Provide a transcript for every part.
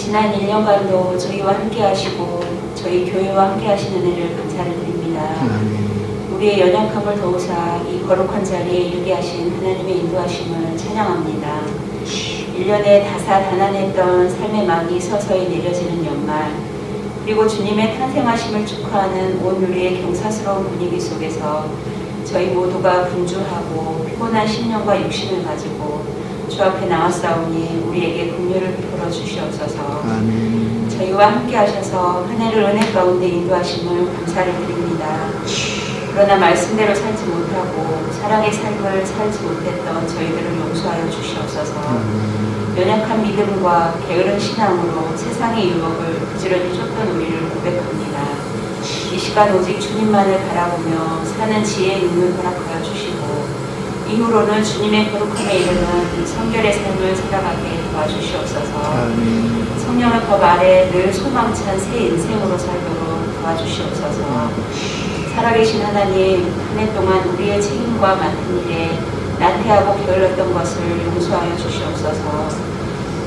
지난 1년간도 저희와 함께 하시고 저희 교회와 함께 하신 은혜를 감사를 드립니다. 우리의 연약함을 도우사 이 거룩한 자리에 이르게 하신 하나님의 인도하심을 찬양합니다. 1년에 다사다난했던 삶의 막이 서서히 내려지는 연말, 그리고 주님의 탄생하심을 축하하는 온 우리의 경사스러운 분위기 속에서 저희 모두가 분주하고 피곤한 심령과 육신을 가지고 주 앞에 나왔사오니 우리에게 긍휼을 베풀어 주시옵소서. 저희와 함께 하셔서 한 해를 은혜 가운데 인도하심을 감사를 드립니다. 그러나 말씀대로 살지 못하고 사랑의 삶을 살지 못했던 저희들을 용서하여 주시옵소서. 연약한 믿음과 게으른 신앙으로 세상의 유혹을 부지런히 쫓던 우리를 고백합니다. 이 시간 오직 주님만을 바라보며 사는 지혜의 눈을 허락하여 주시고 이후로는 주님의 거룩함에 이르는 성결의 삶을 살아가게 도와주시옵소서. 성령의 법 아래 늘 소망찬 새 인생으로 살도록 도와주시옵소서. 살아계신 하나님, 한 해 동안 우리의 책임과 맡은 일에 나태하고 게을렀던 것을 용서하여 주시옵소서.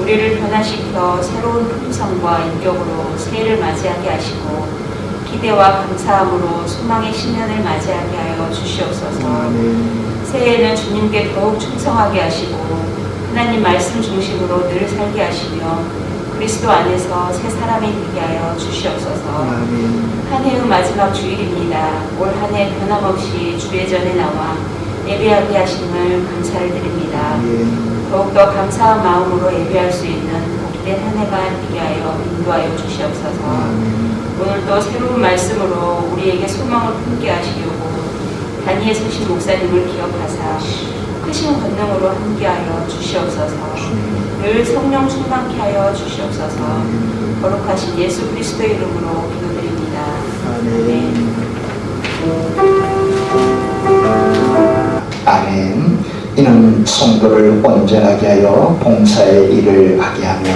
우리를 변화시켜 새로운 품성과 인격으로 새해를 맞이하게 하시고 기대와 감사함으로 소망의 신년을 맞이하게 하여 주시옵소서. 새해에는 주님께 더욱 충성하게 하시고 하나님 말씀 중심으로 늘 살게 하시며 그리스도 안에서 새 사람이 되게 하여 주시옵소서. 한 해의 마지막 주일입니다. 올 한 해 변함없이 주의 전에 나와 예배하게 하심을 감사를 드립니다. 더욱더 감사한 마음으로 예배할 수 있는 복된 한 해가 되게 하여 인도하여 주시옵소서. 오늘도 새로운 말씀으로 우리에게 소망을 품게 하시려고 단위에 서신 목사님을 기억하사 크신 권능으로 함께하여 주시옵소서. 늘 성령 충만케 하여 주시옵소서. 거룩하신 예수 그리스도의 이름으로 기도드립니다. 아멘. 아멘. 이는 성도를 온전하게 하여 봉사의 일을 하게 하며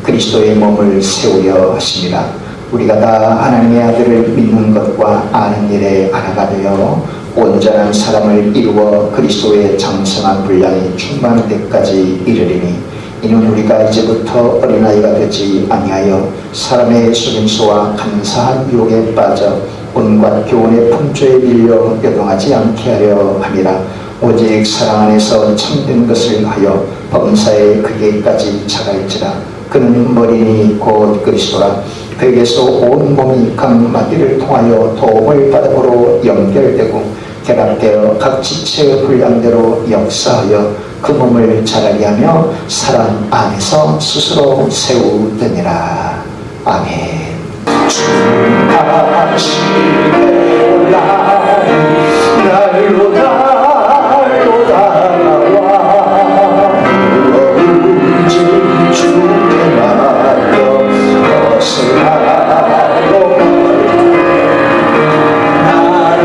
그리스도의 몸을 세우려 하십니다. 우리가 다 하나님의 아들을 믿는 것과 아는 일에 하나가 되어 온전한 사람을 이루어 그리스도의 장성한 분량이 충만한 데까지 이르리니 이는 우리가 이제부터 어린아이가 되지 아니하여 사람의 속임수와 간사한 유혹에 빠져 온갖 교훈의 풍조에 밀려 요동하지 않게 하려 함이라. 오직 사랑 안에서 참된 것을 하여 범사에 그게까지 자갈지라. 그는 머리니 곧 그리스도라. 그에게서 온 몸이 각 마디를 통하여 도움을 바닥으로 연결되고 결합되어 각 지체의 분량대로 역사하여 그 몸을 자라게 하며 사랑 안에서 스스로 세우느니라. 아멘. 주 다시 올라 날로 날로 다가와 오직 주께 맡겨 것을 하고 나를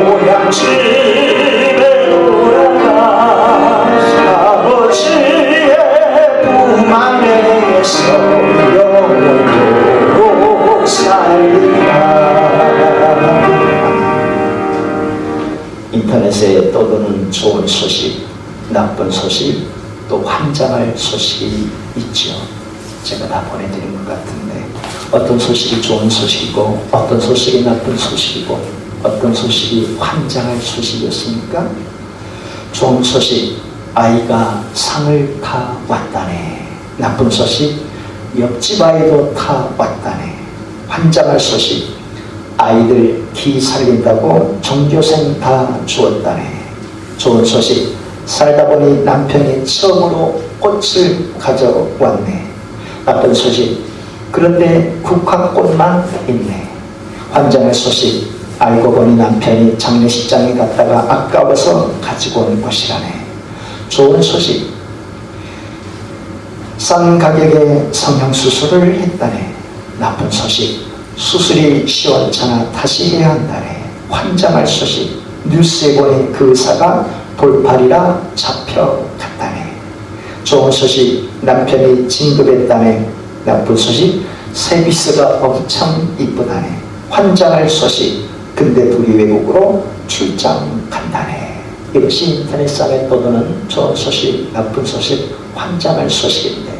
고향 집에 돌아가 아버지의 품 안에서 영원토록 살리라. 인터넷에 떠도는 좋은 소식, 나쁜 소식, 또 환장할 소식이 있죠. 제가 다 보내드린 것 같은데 어떤 소식이 좋은 소식이고 어떤 소식이 나쁜 소식이고 어떤 소식이 환장할 소식이었습니까? 좋은 소식, 아이가 상을 타 왔다네. 나쁜 소식, 옆집 아이도 타 왔다네. 환장할 소식, 아이들 기 살린다고 종교생 다 주었다네. 좋은 소식, 살다 보니 남편이 처음으로 꽃을 가져왔네. 나쁜 소식, 그런데 국화꽃만 있네. 환장할 소식, 알고 보니 남편이 장례식장에 갔다가 아까워서 가지고 온 옷이라네. 좋은 소식, 싼 가격에 성형수술을 했다네. 나쁜 소식, 수술이 시원찮아 다시 해야 한다네. 환장할 소식, 뉴스에 보니 그 의사가 돌팔이라 잡혀갔다네. 좋은 소식, 남편이 진급했다네. 나쁜 소식, 서비스가 엄청 이쁘다네. 환장할 소식, 근데 둘이 외국으로 출장 간다네. 이것이 인터넷상에 떠도는 좋은 소식, 나쁜 소식, 환장할 소식인데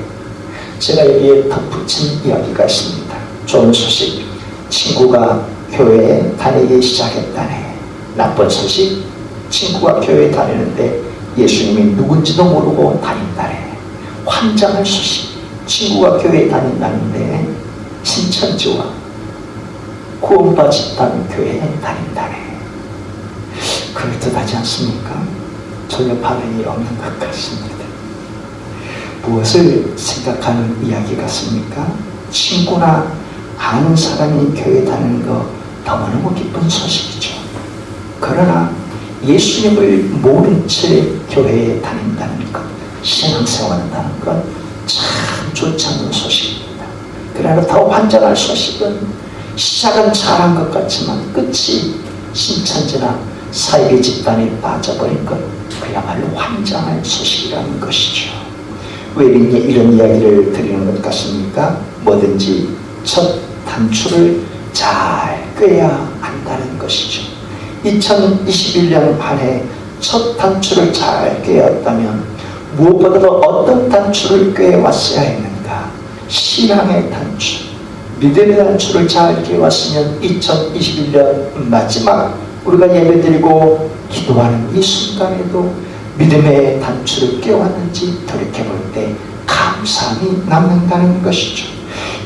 제가 여기에 덧붙인 이야기가 있습니다. 좋은 소식, 친구가 교회에 다니기 시작했다네. 나쁜 소식, 친구가 교회에 다니는데 예수님이 누군지도 모르고 다닌다네. 환장할 소식, 친구가 교회에 다닌다는데 신천지와 구원받았다는 교회에 다닌다네. 그럴듯하지 않습니까? 전혀 반응이 없는 것 같습니다. 무엇을 생각하는 이야기 같습니까? 친구나 아는 사람이 교회 다니는 거 너무너무 기쁜 소식이죠. 그러나 예수님을 모른 채 교회에 다닌다는 것, 신앙생활한다는 것 참 좋지 않은 소식입니다. 그러나 더 환장할 소식은 시작은 잘한 것 같지만 끝이 신천지나 사이비 집단에 빠져버린 것, 그야말로 환장할 소식이라는 것이죠. 왜 이런 이야기를 드리는 것 같습니까? 뭐든지 첫 단추를 잘 꿰야 한다는 것이죠. 2021년 한 해 첫 단추를 잘 꿰었다면 무엇보다도 어떤 단추를 꿰왔어야 했는가? 신앙의 단추, 믿음의 단추를 잘 꿰왔으면 2021년 마지막 우리가 예배드리고 기도하는 이 순간에도 믿음의 단추를 꿰왔는지 돌이켜볼 때 감사함이 남는다는 것이죠.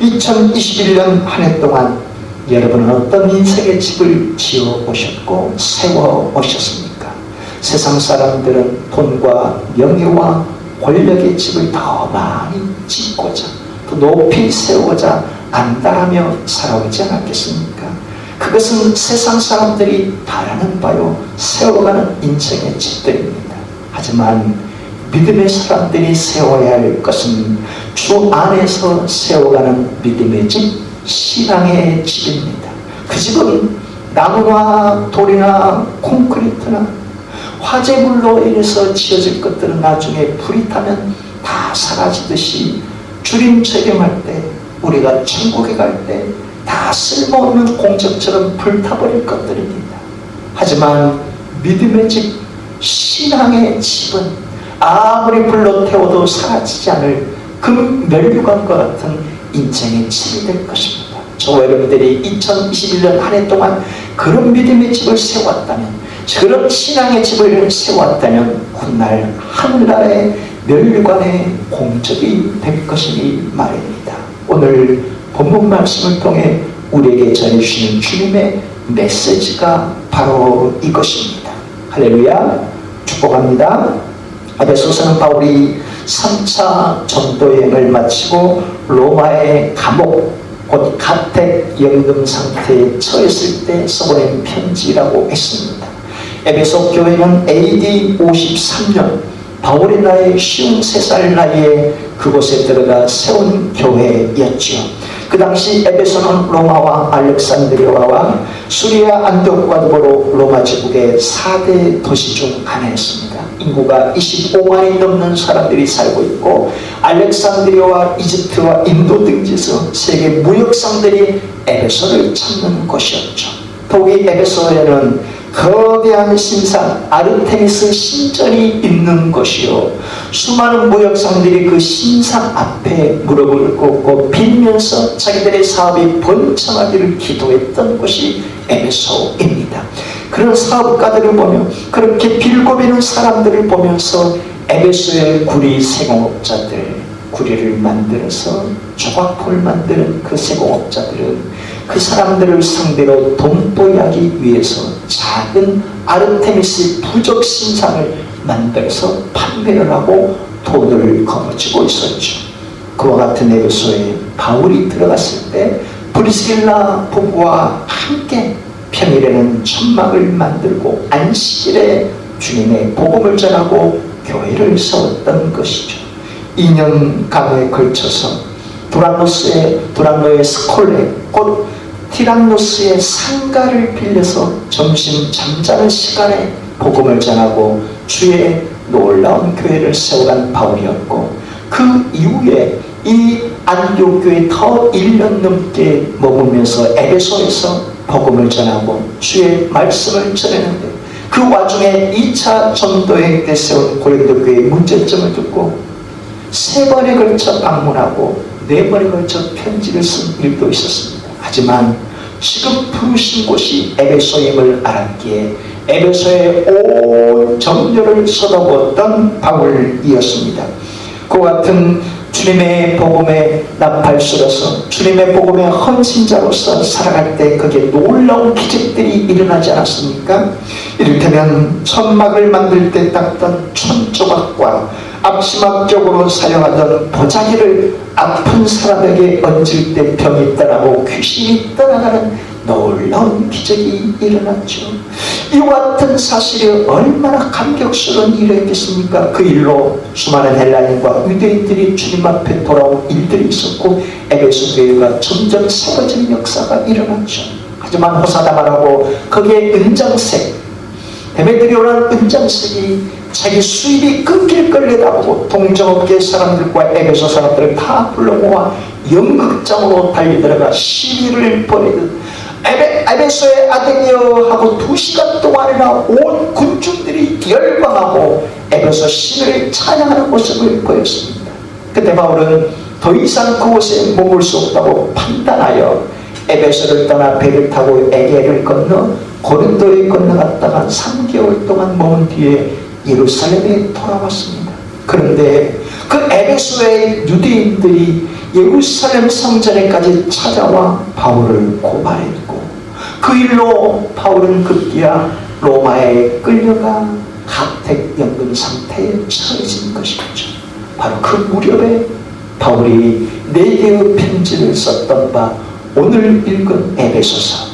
2021년 한 해 동안 여러분은 어떤 인생의 집을 지어 오셨고 세워 오셨습니까? 세상 사람들은 돈과 명예와 권력의 집을 더 많이 짓고자, 더 높이 세우고자 안달하며 살아오지 않았겠습니까? 그것은 세상 사람들이 바라는 바요 세워가는 인생의 집들입니다. 하지만 믿음의 사람들이 세워야 할 것은 주 안에서 세워가는 믿음의 집, 신앙의 집입니다. 그 집은 나무나 돌이나 콘크리트나 화재물로 인해서 지어질 것들은 나중에 불이 타면 다 사라지듯이 주님 책임할 때, 우리가 천국에 갈 때 다 쓸모없는 공적처럼 불타버릴 것들입니다. 하지만 믿음의 집, 신앙의 집은 아무리 불로 태워도 사라지지 않을 금면류관과 같은 인생의 집이 될 것입니다. 저와 여러분들이 2021년 한 해 동안 그런 믿음의 집을 세웠다면, 그런 신앙의 집을 세웠다면 훗날 하늘나라의 면류관의 공적이 될 것이니 말입니다. 오늘 본문 말씀을 통해 우리에게 전해주시는 주님의 메시지가 바로 이것입니다. 할렐루야, 축복합니다. 에베소서는 바울이 3차 전도여행을 마치고 로마의 감옥, 곧 가택 연금 상태에 처했을 때 써보낸 편지라고 했습니다. 에베소 교회는 AD 53년 바울의 나이 53살 나이에 그곳에 들어가 세운 교회였지요. 그 당시 에베소는 로마와 알렉산드리아와 수리아 안디옥과 더불어 로마 제국의 4대 도시 중 하나였습니다. 인구가 25만이 넘는 사람들이 살고 있고 알렉산드리아와 이집트와 인도 등지에서 세계 무역상들이 에베소를 찾는 곳이었죠. 더욱이 에베소에는 거대한 신상 아르테미스 신전이 있는 곳이요, 수많은 무역상들이 그 신상 앞에 무릎을 꿇고 빌면서 자기들의 사업이 번창하기를 기도했던 곳이 에베소입니다. 그런 사업가들을 보며, 그렇게 빌고 비는 사람들을 보면서 에베소의 구리 세공업자들, 구리를 만들어서 조각포를 만드는 그 세공업자들은 그 사람들을 상대로 돈보이하기 위해서 작은 아르테미스 부적 신상을 만들어서 판매를 하고 돈을 거머쥐고 있었죠. 그와 같은 에베소에 바울이 들어갔을 때 브리스길라 부부와 함께 평일에는 천막을 만들고 안식일에 주님의 복음을 전하고 교회를 세웠던 것이죠. 2년간에 걸쳐서 두란노의 스콜레, 곧 티란노스의 상가를 빌려서 점심 잠자는 시간에 복음을 전하고 주의 놀라운 교회를 세워간 바울이었고, 그 이후에 이 안디옥 교회에 더 1년 넘게 머물면서 에베소에서 복음을 전하고 주의 말씀을 전했는데, 그 와중에 2차 전도행 때 세운 고린도 교회의 문제점을 듣고 3번에 걸쳐 방문하고 4번에 걸쳐 편지를 쓴 일도 있었습니다. 하지만 지금 부르신 곳이 에베소임을 알았기에 에베소의 온 정열을 쏟아부었던 바울이었습니다. 그와 같은 주님의 복음에 나팔수로서 주님의 복음의 헌신자로서 살아갈 때 거기에 놀라운 기적들이 일어나지 않았습니까? 이를테면 천막을 만들 때 닦던 천조각과 앞치막적으로 사용하던 보자기를 아픈 사람에게 얹을 때 병이 떠나고 귀신이 떠나가는 놀라운 기적이 일어났죠. 이와 같은 사실이 얼마나 감격스러운 일이었겠습니까? 그 일로 수많은 헬라인과 유대인들이 주님 앞에 돌아온 일들이 있었고 에베소 교회가 점점 세워지는 역사가 일어났죠. 하지만 호사다말하고 거기에 은장색, 데메드리오라는 은장색이 자기 수입이 끊길 걸 내다보고 동정업계 사람들과 에베소 사람들을 다 불러 모아 연극장으로 달려들어가 시위를 벌이듯 에베소의 아들이여 하고 2시간 동안이나 온 군중들이 열광하고 에베소 신을 찬양하는 모습을 보였습니다. 그때 바울은 더 이상 그곳에 머물 수 없다고 판단하여 에베소를 떠나 배를 타고 에게를 건너 고린도에 건너갔다가 3개월 동안 머문 뒤에 예루살렘에 돌아왔습니다. 그런데 그 에베소의 유대인들이 예루살렘 성전에까지 찾아와 바울을 고발했고 그 일로 바울은 급기야 로마에 끌려가 가택연금 상태에 처해진 것이었죠. 바로 그 무렵에 바울이 4개의 편지를 썼던 바 오늘 읽은 에베소서,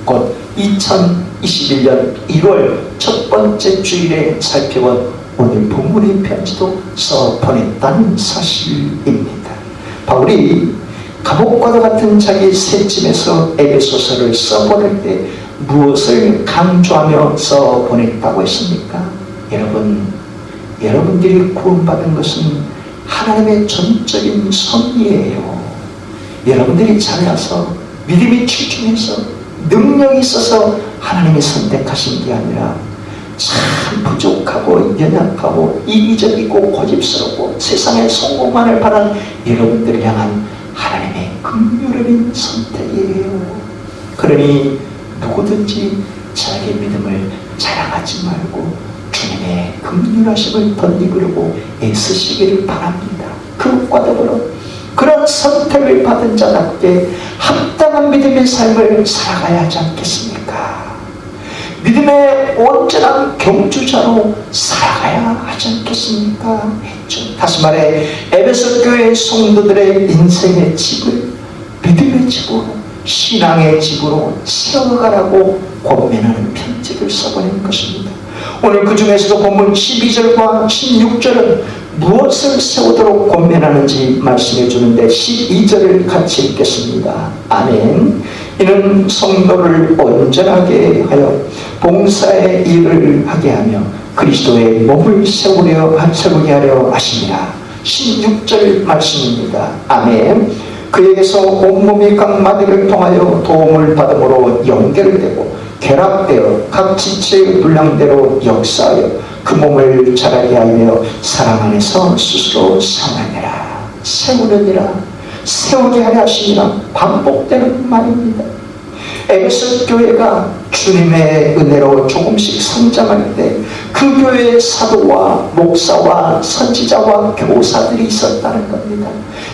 곧 2021년 1월 첫 번째 주일에 살펴본 오늘 본문의 편지도 써 보냈다는 사실입니다. 바울이 감옥과도 같은 자기 새짐에서 에베소서를 써보낼 때 무엇을 강조하며 써보냈다고 했습니까? 여러분들이 구원받은 것은 하나님의 전적인 섭리예요. 여러분들이 잘나서 믿음이 출중해서 능력이 있어서 하나님이 선택하신 게 아니라 참 부족하고 연약하고 이기적이고 고집스럽고 세상의 성공만을 바라는 여러분들을 향한 하나님의 긍휼적인 선택이에요. 그러니 누구든지 자기 믿음을 자랑하지 말고 주님의 긍휼하심을 덧입으려고 애쓰시기를 바랍니다. 그것과 더불어 그런 선택을 받은 자답게 합당한 믿음의 삶을 살아가야 하지 않겠습니까? 믿음의 온전한 경주자로 살아가야 하지 않겠습니까? 했죠. 다시 말해 에베소 교회 성도들의 인생의 집을 믿음의 집으로 신앙의 집으로 세워가라고 권면하는 편지를 써보낸 것입니다. 오늘 그 중에서도 본문 12절과 16절은 무엇을 세우도록 권면하는지 말씀해 주는데 12절을 같이 읽겠습니다. 아멘. 이는 성도를 온전하게 하여 봉사의 일을 하게 하며 그리스도의 몸을 세우게 하려 하십니다. 16절 말씀입니다. 아멘. 그에게서 온몸이 각 마디를 통하여 도움을 받음으로 연결되고 결합되어 각 지체의 분량대로 역사하여 그 몸을 자라게 하며 사랑 안에서 스스로 상하느라 세우느니라 세우게 하려 하시니라 반복되는 말입니다. 에베소 교회가 주님의 은혜로 조금씩 성장할 때 그 교회의 사도와 목사와 선지자와 교사들이 있었다는 겁니다.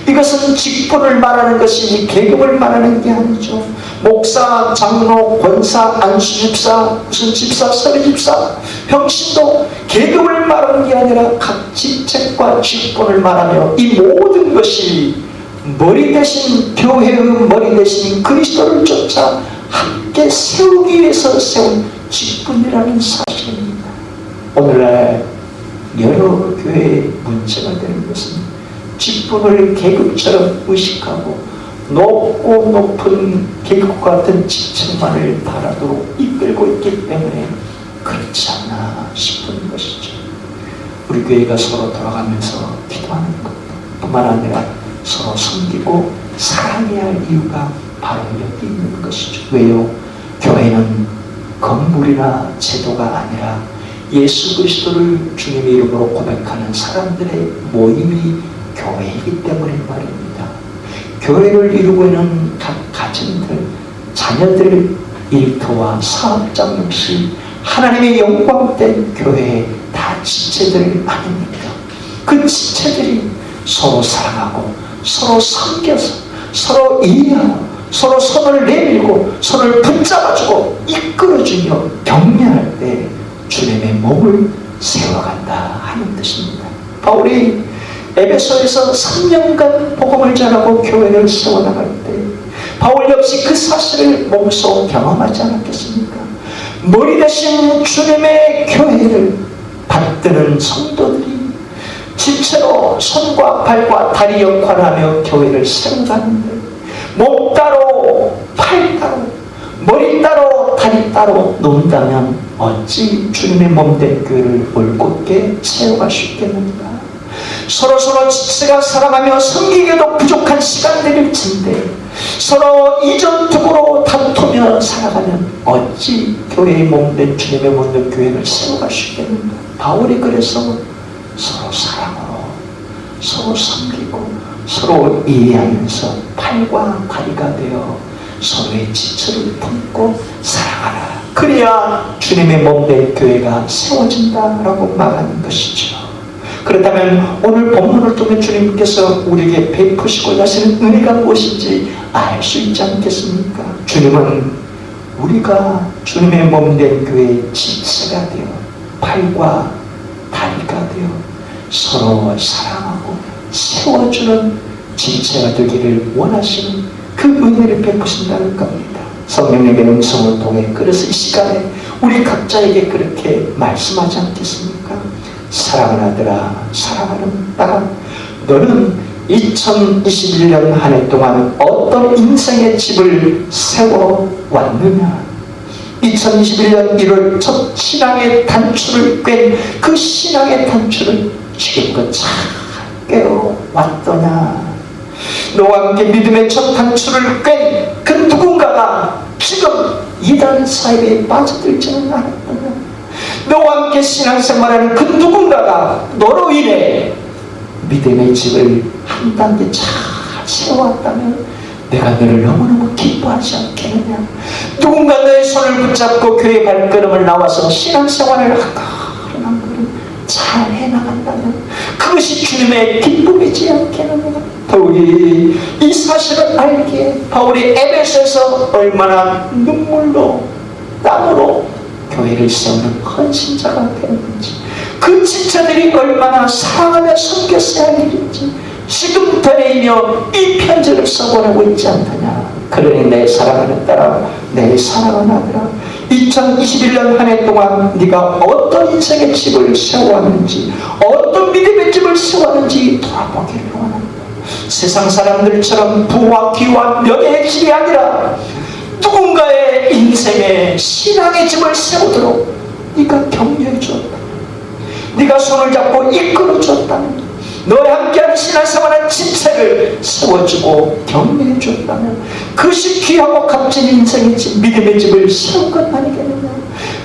이것은 직분을 말하는 것이지 계급을 말하는 게 아니죠. 목사, 장로, 권사, 안수집사, 무슨 집사, 서리집사, 병신도 계급을 말하는 게 아니라 각 직책과 직분을 말하며 이 모든 것이 머리 대신 교회의 머리 대신 그리스도를 쫓아 함께 세우기 위해서 세운 직분이라는 사실입니다. 오늘날 여러 교회의 문제가 되는 것은 직분을 계급처럼 의식하고 높고 높은 계급과 같은 직책만을 바라도록 이끌고 있기 때문에 그렇지 않나 싶은 것이죠. 우리 교회가 서로 돌아가면서 기도하는 것뿐만 아니라 서로 섬기고 사랑해야 할 이유가 바로 여기 있는 것이죠. 왜요? 교회는 건물이나 제도가 아니라 예수 그리스도를 주님의 이름으로 고백하는 사람들의 모임이 교회이기 때문에 말입니다. 교회를 이루고 있는 각 가정들, 자녀들 일터와 사업장 역시 하나님의 영광된 교회의 다 지체들 아닙니까? 그 지체들이 서로 사랑하고 서로 섬겨서 서로 이해하고 서로 손을 내밀고 손을 붙잡아주고 이끌어주며 격려할 때 주님의 몸을 세워간다 하는 뜻입니다. 바울이 에베소에서 3년간 복음을 전하고 교회를 세워나갈 때 바울 역시 그 사실을 몸소 경험하지 않았겠습니까? 머리 대신 주님의 교회를 받드는 성도들이 지체로 손과 발과 다리 역할을 하며 교회를 세워가는데 몸 따로 팔 따로 머리 따로 다리 따로 논다면 어찌 주님의 몸된 교회를 올곧게 세워갈 수 있겠는가? 서로 지체가 살아가며 섬기기에도 부족한 시간들일 텐데 서로 이전투구로 다투며 살아가면 어찌 교회의 몸된 주님의 몸된 교회를 세워갈 수 있겠는가? 바울이 그래서 서로 사랑으로 서로 섬기고 서로 이해하면서 팔과 다리가 되어 서로의 지체를 품고 사랑하라. 그래야 주님의 몸된 교회가 세워진다라고 말하는 것이죠. 그렇다면 오늘 본문을 통해 주님께서 우리에게 베푸시고자 하시는 은혜가 무엇인지 알 수 있지 않겠습니까? 주님은 우리가 주님의 몸된 교회의 지체가 되어 팔과 다리가 되어 서로 사랑하고 세워주는 지체가 되기를 원하시는 그 은혜를 베푸신다는 겁니다. 성령님의 음성을 통해 그래서 이 시간에 우리 각자에게 그렇게 말씀하지 않겠습니까? 사랑하는 아들아, 사랑하는 딸아, 너는 2021년 한 해 동안 어떤 인생의 집을 세워왔느냐? 2021년 1월 첫 신앙의 단추를 꿰 그 신앙의 단추를 지금껏 잘 깨어왔더냐? 너와 함께 믿음의 첫 단추를 꿰 그 누군가가 지금 이단 사이에 빠져들지는 않았더냐? 너와 함께 신앙생활하는 그 누군가가 너로 인해 믿음의 집을 한 단계 잘 세워왔다면 내가 너를 너무너무 기뻐하지 않겠느냐? 누군가 너의 손을 붙잡고 교회 발걸음을 나와서 신앙생활을 한 걸음 잘 해나간다면 그것이 주님의 기쁨이지 않겠느냐? 더욱이 이 사실을 알기에 바울이 에베소에서 얼마나 눈물로 땀으로 교회를 세우는 헌신자가 되는지, 그 지체들이 얼마나 사랑하며 섬겼어야 할 일인지 지금부터 내이며 이 편지를 써보내고 있지 않느냐? 그러니 내 사랑하는 딸아, 내 사랑하는 아들아, 2021년 한 해 동안 네가 어떤 인생의 집을 세워왔는지, 어떤 믿음의 집을 세워왔는지 돌아보기를 원한다. 세상 사람들처럼 부와 기와 명예의 집이 아니라 누군가의 인생의 신앙의 집을 세우도록 네가 격려해 주었다. 네가 손을 잡고 이끌어 주었다면, 너와 함께하는 신앙생활의 지체를 세워주고 격려해 주었다면 그것이 귀하고 값진 인생의 집, 믿음의 집을 세운 것 아니겠느냐?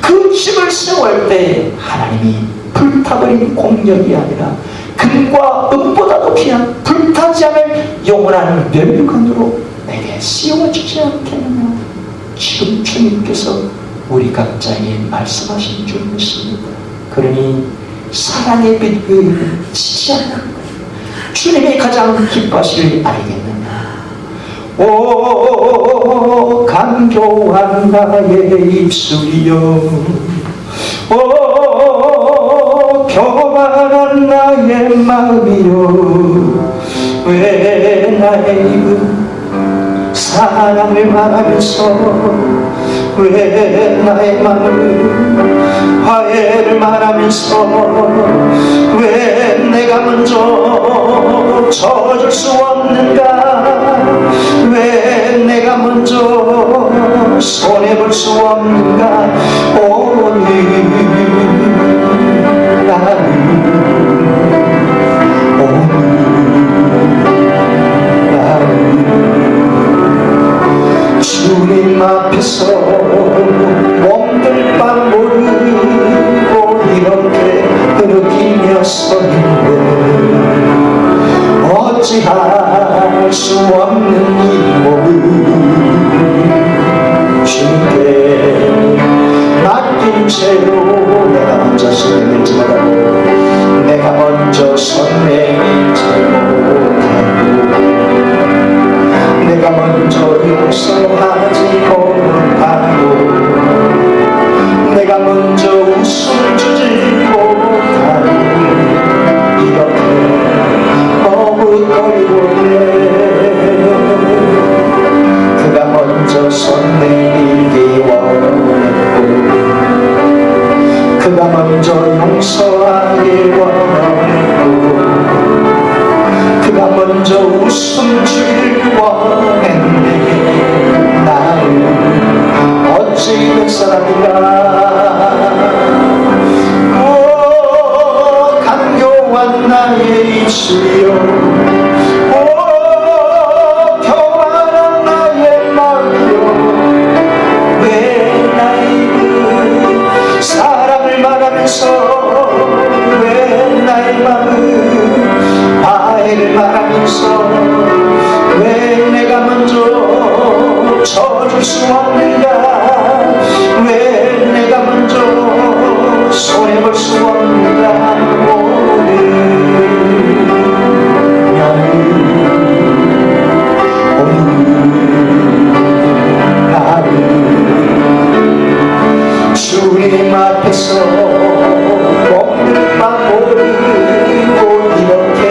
그 집을 세울 때 하나님이 불타버린 공력이 아니라 금과 은보다도 귀한 불타지 않을 영원한 면류관으로 내게 씌워주지 않겠느냐? 지금 주님께서 우리 각자에게 말씀하신 줄 믿습니다. 그러니 사랑의 빛 위에는 지지 않는 것, 주님이 가장 기뻐하시길 알겠느냐? 오 간교한 나의 입술이여, 오 교만한 나의 마음이여, 왜 나의 입은 사랑을 말하면서, 왜 나의 마음을 화해를 말하면서, 왜 내가 먼저 져줄 수 없는가? 왜 내가 먼저 손해볼 수 없는가? 오늘 나는 주님 앞에서 몸들 어찌할 수 없는 이 몸을 주님께 맡긴 채로 내가 먼저 손 내밀지 못하고 내가 먼저 손 내밀지 못하고 내가 먼저 용서하지 못하고 내가 먼저 웃음 주지 못하고 이렇게 머뭇거리고 있네. 그가 먼저 손 내밀기 원했고 그가 먼저 용서하기 원했고 그가 먼저 웃음 주길 원했네. 나는 어찌 이런 사람인가. 강요한 나의 입술이여 평안한 나의 마음이여 왜 나에게 사랑을 말하면서 왜 나의 마음을 화해를 말하면서 왜 내가 먼저 쳐줄 수 없는가. 왜 내가 먼저 손해볼 수 없는가. 주님 앞에서 꼼짝 못하고 이렇게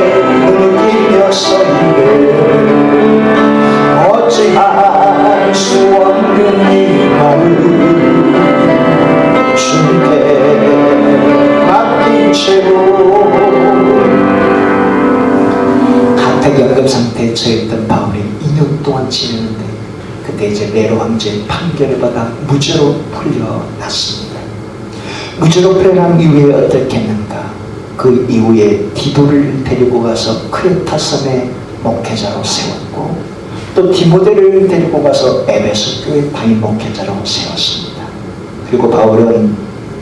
느끼며 서있네. 어찌할 수 없는 이 마음 주님께 맡긴 채로 가택연금 상태에 처했던 바울이 2년 동안 지내는데 그때 이제 네로 황제의 판결을 받아 무죄로 풀려났습니다. 무죄로 풀려난 이후에 어떻게 했는가. 그 이후에 디도를 데리고 가서 크레타 섬에 목회자로 세웠고 또 디모데를 데리고 가서 에베소 교회 담임 목회자로 세웠습니다. 그리고 바울은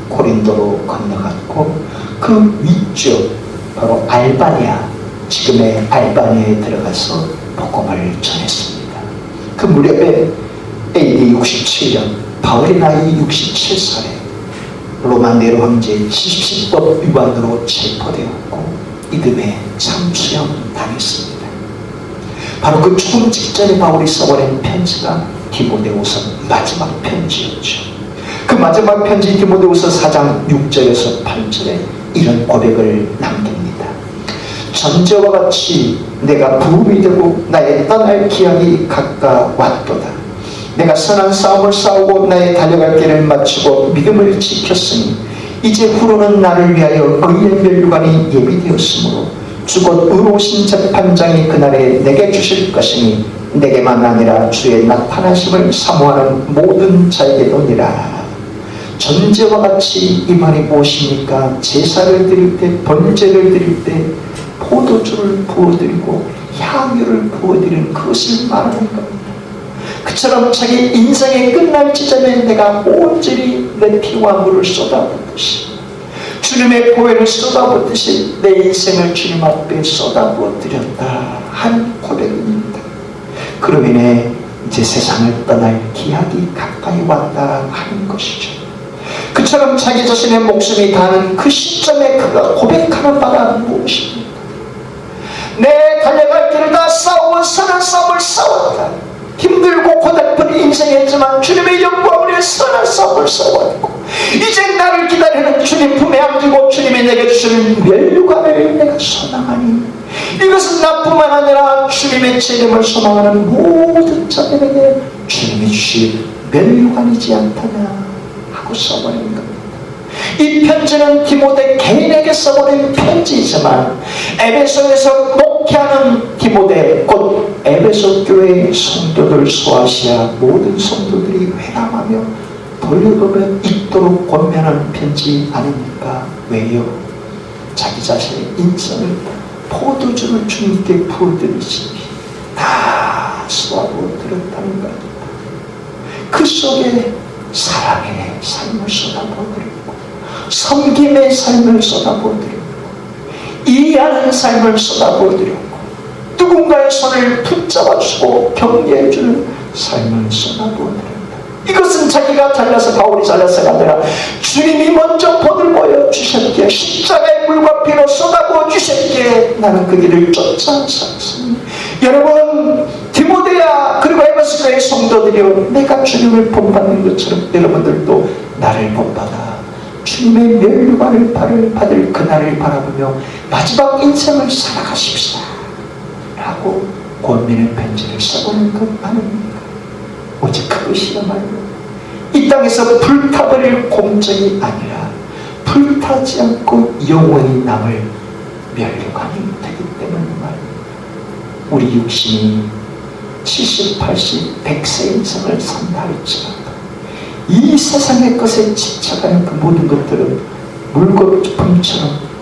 고린도로 건너갔고 그 위쪽 바로 알바니아, 지금의 알바니아에 들어가서 복음을 전했습니다. 그 무렵에 AD 67년 바울의 나이 67살에 로마 네로 황제의 70법 위반으로 체포되었고 이듬해 참수형 당했습니다. 바로 그 죽음 직전에 바울이 써버린 편지가 디모데후서 마지막 편지였죠. 그 마지막 편지 디모데후서 4장 6절에서 8절에 이런 고백을 남깁니다. 전제와 같이 내가 부름이 되고 나의 떠날 기약이 가까웠도다. 내가 선한 싸움을 싸우고 나의 달려갈 길을 마치고 믿음을 지켰으니 이제 후로는 나를 위하여 의의 멸류관이 예비되었으므로 주곧 의로우신 재판장이 그날에 내게 주실 것이니 내게만 아니라 주의 나타나심을 사모하는 모든 자에게도니라. 전제와 같이 이 말이 무엇입니까? 제사를 드릴 때, 번제를 드릴 때 포도주를 부어드리고 향유를 부어드리는 그것을 말하는 겁니다. 그처럼 자기 인생의 끝날 지점에 내가 온전히 내 피와 물을 쏟아붓듯이 주님의 보혈을 쏟아붓듯이 내 인생을 주님 앞에 쏟아부어드렸다 하는 고백입니다. 그로 인해 이제 세상을 떠날 기약이 가까이 왔다 하는 것이죠. 그처럼 자기 자신의 목숨이 다하는 그 시점에 그가 고백하는 바가 무엇입니까? 내 달려갈 길을 다 싸우고 선한 싸움을 싸웠다. 힘들고 고달픈 인생이었지만 주님의 영광을 위해 선한 싸움을 싸웠고 이제 나를 기다리는 주님 품에 안기고 주님이 내게 주시는 멸류관을 내가 소망하니 이것은 나뿐만 아니라 주님의 재림을 소망하는 모든 자들에게 주님이 주실 멸류관이지 않다냐 하고 써버린 겁니다. 이 편지는 디모데 개인에게 써버린 편지이지만 에베소에서 목회하는 디모데 곧 에베소 교회의 성도들 소아시아 모든 성도들이 회람하며 돌려보며 읽도록 권면하는 편지 아닙니까? 왜요? 자기 자신의 인생을 포도주를 주님께 부어드리시니 다 쏟아부어드렸다는 겁니다. 그 속에 사랑의 삶을 쏟아부어드렸고 섬김의 삶을 쏟아부어드렸고 이해하는 삶을 쏟아부어드렸고 누군가의 손을 붙잡아주고 격려해주는 삶을 쏟아부어드립니다. 이것은 자기가 잘나서 바울이 잘나서가 아니라 주님이 먼저 본을 보여주셨기에 십자가의 물과 피로 쏟아부어 주셨기에 나는 그 길을 쫓아 살았습니다. 여러분, 디모데야 그리고 에베소교회 성도들이여, 내가 주님을 본받는 것처럼 여러분들도 나를 본받아 주님의 멸류관을 받을 그날을 바라보며 마지막 인생을 살아가십시다 라고 권면의 편지를 써보는 것 아닙니까? 오직 그것이야말로 이 땅에서 불타버릴 공적이 아니라 불타지 않고 영원히 남을 멸류관이 되기 때문에 말입니다. 우리 육신이 70, 80, 100세 인생을 산다 할지라도 이 세상의 것에 집착하는 그 모든 것들은 물거품처럼